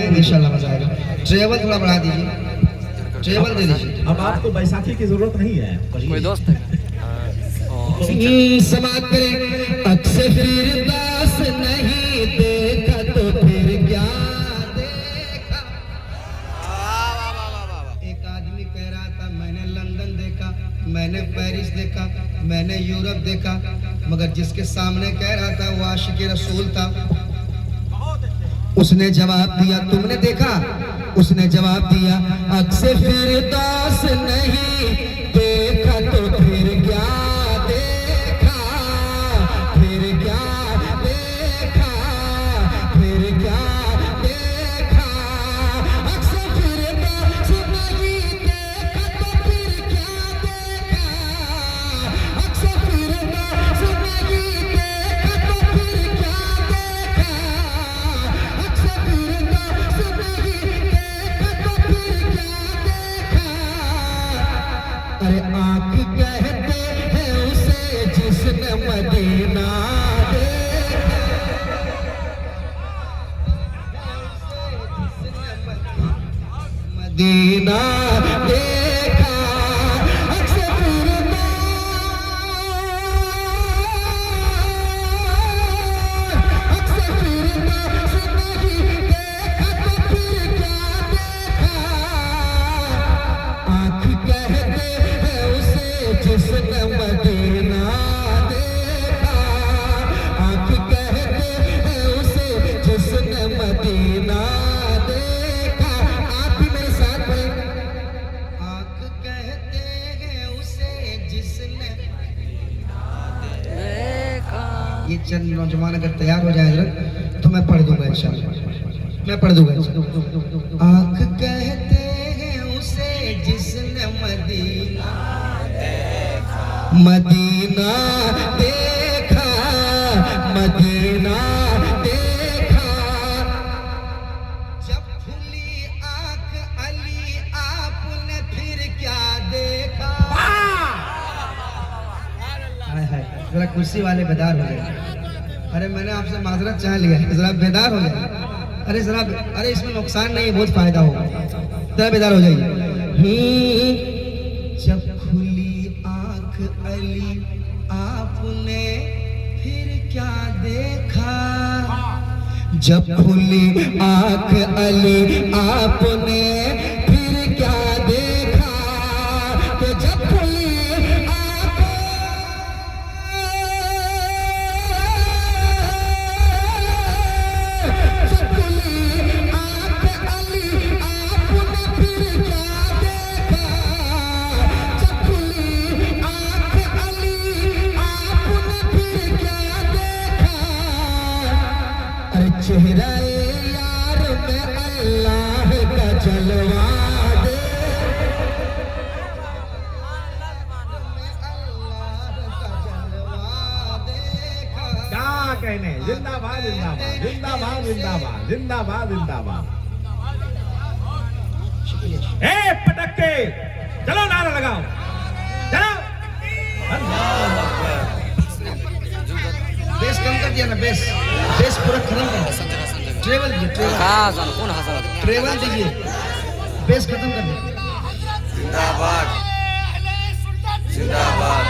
इंशाल्लाह मजा आएगा। ट्रेवल थोड़ा बढ़ा दीजिए, ट्रेवल दे दीजिए। अब आपको बैसाखी की जरूरत नहीं है, कोई दोस्त है समाप्त करें। अक्सर फिर दास नहीं देखा तो फिर क्या देखा। एक आदमी कह रहा था मैंने लंदन देखा, मैंने पेरिस देखा, मैंने यूरोप देखा, मगर जिसके सामने कह रहा था वो आशिक रसूल था। उसने जवाब दिया तुमने देखा? उसने जवाब दिया अक्सर फिर दास नहीं देखा तो फिर क्या देखा, फिर क्या देखा, फिर क्या देखा। अक्सर फिर दास नहीं देखा तो फिर क्या देखा, अक्सर फिर दास नहीं देखा तो फिर क्या देखा, अक्सर फिर दास नहीं देखा तो फिर क्या देखा। अरे आँख कहते हैं उसे जिसने मदीना देखा, मदीना देखा। अक्सर फिर अक्सर फिर नहीं देखा तो फिर क्या देखा। आँख कहते हैं उसे जिसने मदीना देखा, आँख कहते हैं उसे जिसने मदीना देखा। आप भी मेरे साथ पढ़ें। आँख कहते हैं उसे जिसने ये चंद नौजवान अगर तैयार हो जाए हजरत तो मैं पढ़ दूंगा इंशाल्लाह, मैं पढ़ दूंगा इंशाल्लाह। आँख कहते हैं उसे जिसने मदीना देखा, मदीना देखा, मदीना देखा। जब खुली आँख अली आपने फिर क्या देखा। जरा कुर्सी वाले बेदार हो गए। अरे मैंने आपसे माजरत चाह लिया, जरा बेदार हो जाए। अरे जरा, अरे इसमें नुकसान नहीं, बहुत फायदा होगा, जरा बेदार हो जाइए। जब खुली आंख अली आपने फिर क्या देखा, जब खुली आंख अली आपने फिर क्या देखा। तो जब खुली चेहरा यार में अल्लाह का जलवा दे, क्या कहने। जिंदाबाद जिंदाबाद जिंदाबाद जिंदाबाद जिंदाबाद जिंदाबाद। ए पटक्के चलो, नारा लगाओ, चलो। बेस कम कर दिया ना, बेस बेस पूरा खत्म कर। ट्रेवल दीजिए, ट्रेवल दीजिए, बेस खत्म कर दिया। जिंदाबाद जिंदाबाद।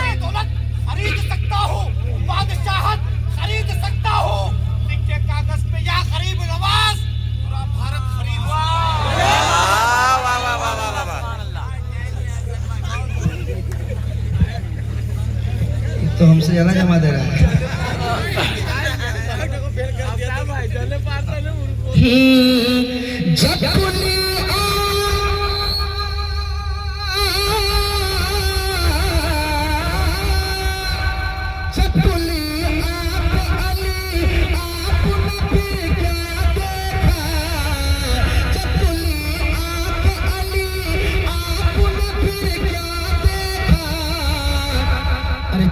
खरीद सकता हूँ बादशाहत, खरीद सकता हूँ लिखे कागज पे या गरीब नवाज, पूरा भारत खरीदवा। तो हमसे ज्यादा जमा दे रहा है। जब खुली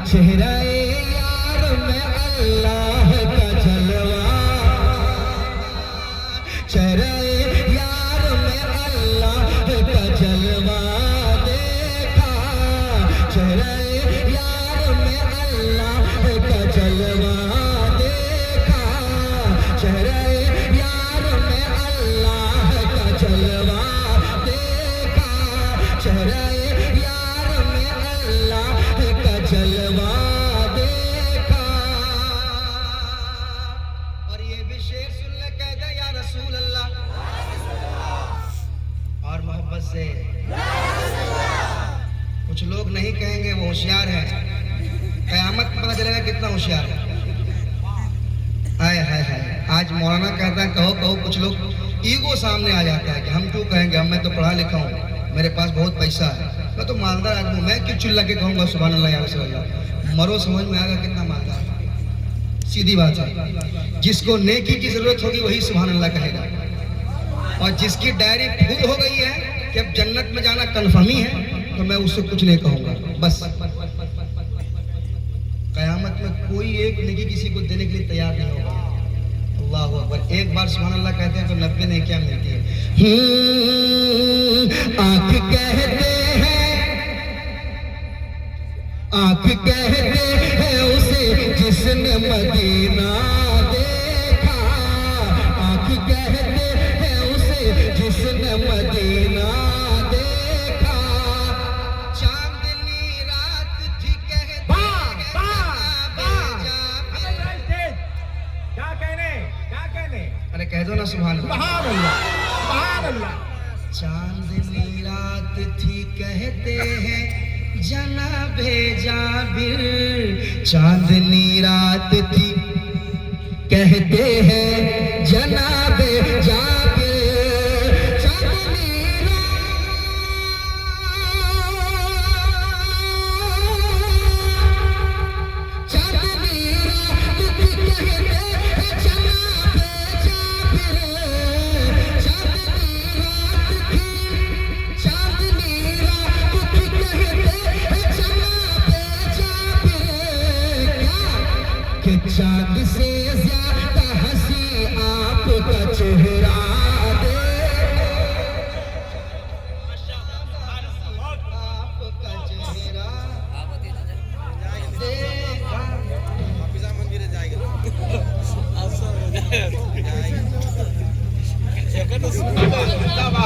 चेहरा यार में अल्लाह का जलवा, चेहरा यार में अल्लाह का जलवा देखा, चेहरा यार में अल्लाह का जलवा देखा, चेहरा यार में अल्लाह होशियार है, कयामत में पता चलेगा कितना होशियार है। हाय हाय हाय, आज मौलाना कहता है कहो कहो, कुछ लोग ईगो सामने आ जाता है कि हम क्यों कहेंगे, मैं तो पढ़ा लिखा हूँ, मेरे पास बहुत पैसा है, मैं तो मालदार आदमी हूँ, मैं क्यों चिल्ला के कहूँगा सुभान अल्लाह या रसूल अल्लाह। मरो समझ में आएगा कितना मालदार है। सीधी बात है, जिसको नेकी की जरूरत होगी वही सुभान अल्लाह कहेगा, और जिसकी डायरी फुल हो गई है कि अब जन्नत में जाना कन्फर्मी है, तो मैं उससे कुछ नहीं कहूँगा। बस कयामत में कोई एक नेकी किसी को देने के लिए तैयार नहीं होगा। अल्लाह अकबर, एक बार सुभान अल्लाह कहते हैं तो 90 नेकियां मिलती है। आँख कहते हैं उसे जिसने मदीना देखा, आँख कहते हैं उसे जिसने मदीना देखा, चांदनी रात थी कहते क्या कहने अरे कह दो ना सुभान अल्लाह। सुभान अल्लाह, सुभान अल्लाह। चांदनी रात थी कहते हैं जनाबे जाबिर, चांदनी रात थी कहते हैं जनाबे जाबिर, चांदनी चांद से ज्यादा हंसी आपका चेहरा देखो, आपका चेहरा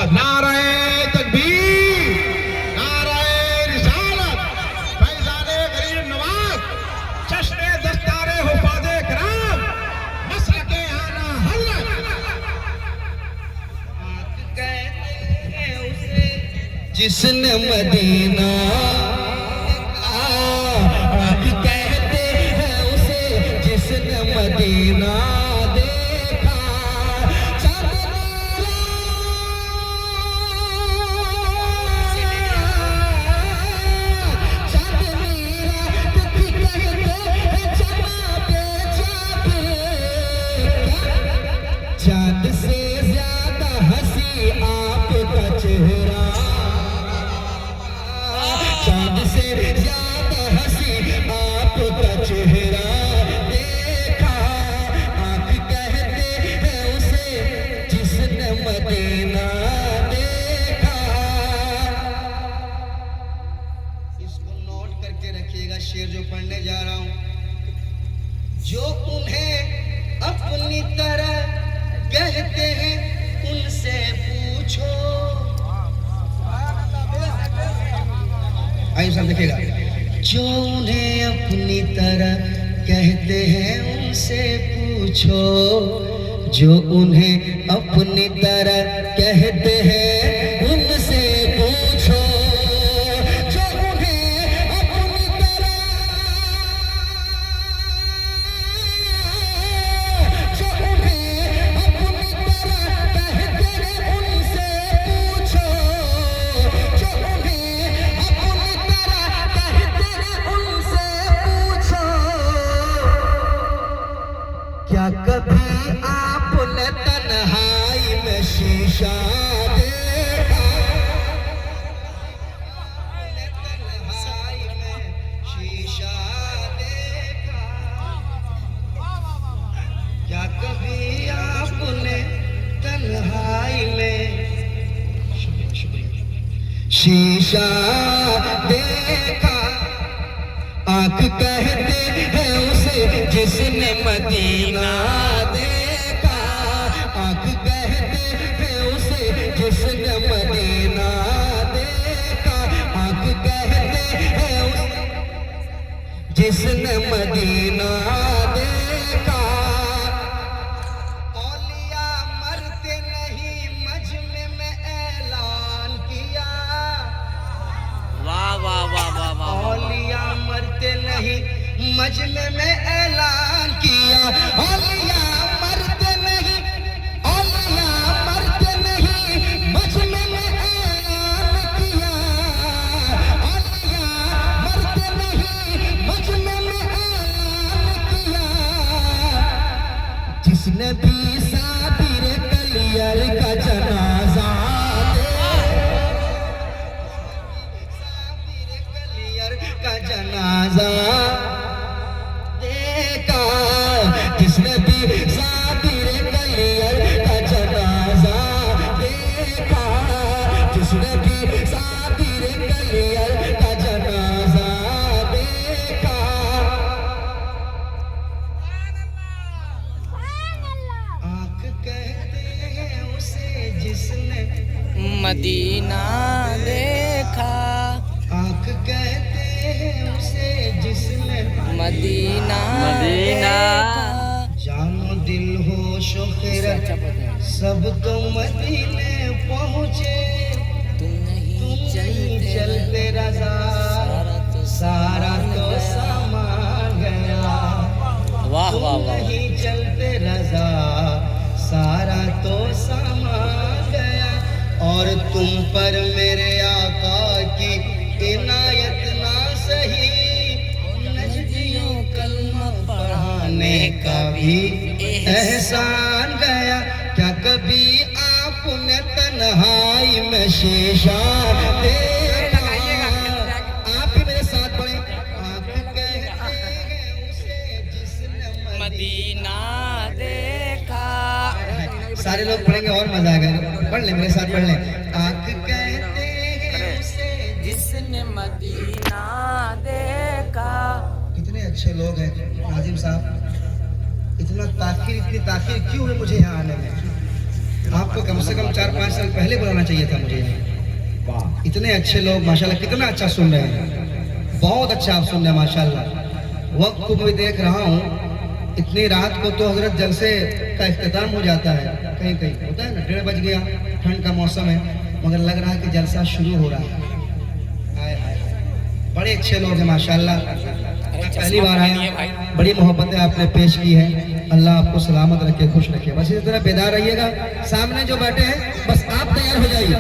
नारे तकबीर, नारे रिसालत, फैज़ाने गरीब नवाज, चश्मे दस्तारे हुफ़ाज़े किराम, मसलके आना हल्लत। कहते हैं उसे जिसने मदीना, आँख कहते हैं उसे जिसने मदीना देखा, चांद से ज्यादा हंसी आपका चेहरा, चांद से ज्यादा हंसी आपका चेहरा देखा, आँख कहते हैं उसे जिसने मदीना देखा। इसको नोट करके रखिएगा, शेर जो पढ़ने जा रहा हूँ। जो उन्हें अपनी तरह कहते हैं उनसे पूछो, आइए सब देखिएगा। जो उन्हें अपनी तरह कहते हैं उनसे पूछो, जो उन्हें अपनी तरह कहते हैं उनसे पूछो, जो उन्हें अपनी तरह, जो उन्हें अपनी तरह कहते हैं उनसे पूछो, जो उन्हें अपनी तरह कहते हैं उनसे पूछो, क्या कभी आपने तन्हाई में शीशा देखा, तन्हाई में शीशा देखा, क्या कभी आपने तन्हाई में शीशा देखा, आँख कहते हैं उसे जिसने मदीना देखा, आँख कहते हैं उसे जिसने मदीना देखा, आँख कहते हैं उसे जिसने मदीना देखा। औलिया मरते नहीं मजमे में ऐलान किया, वाह वाह वाह वाह वाह। औलिया मदीना देखा, आंख कहते हैं उसे जिसने मदीना मदीना। देखा। जानो दिल हो शोखरत सब तो मदीने पहुँचे, तुम नहीं तुम नहीं चलते चलते रजा, सारा तो सामान गया। वाह तुम वाह वाह। नहीं चलते रजा, सारा तो सामान गया। और तुम पर मेरे आका की इनायत ना सही, नजदियों कलमा पढ़ाने का भी एहसान गया। क्या कभी आपने तन्हाई में शीशा देखा? आप भी मेरे साथ पढ़े। आप कहते हैं उसे जिसने मदीना देखा, सारे लोग पढ़ेंगे और मजा आएगा। पढ़ ले मेरे साथ, पढ़ ले। आंख कहते हैं उसे जिसने मदीना देखा। कितने अच्छे लोग हैं नाजिम साहब। इतना ताखिर, इतनी ताखिर क्यों है मुझे यहाँ आने में? आपको कम से कम 4-5 साल पहले बुलाना चाहिए था मुझे यहाँ। इतने अच्छे लोग माशाल्लाह, कितना अच्छा सुन रहे हैं, बहुत अच्छा आप सुन रहे हैं माशाल्लाह। वक्त को मैं देख रहा हूँ, इतनी रात को तो हजरत जलसे का इख्तिताम हो जाता है, कहीं कहीं होता है ना, 1:30 बज गया, ठंड का मौसम है, मगर लग रहा है कि जलसा शुरू हो रहा है। हाय हाय, बड़े अच्छे लोग हैं माशाल्लाह। पहली बार आया, बड़ी मोहब्बतें आपने पेश की है। अल्लाह आपको सलामत रखे, खुश रखे। बस इसी तरह बेदार रहिएगा। सामने जो बैठे हैं बस आप तैयार हो जाइए।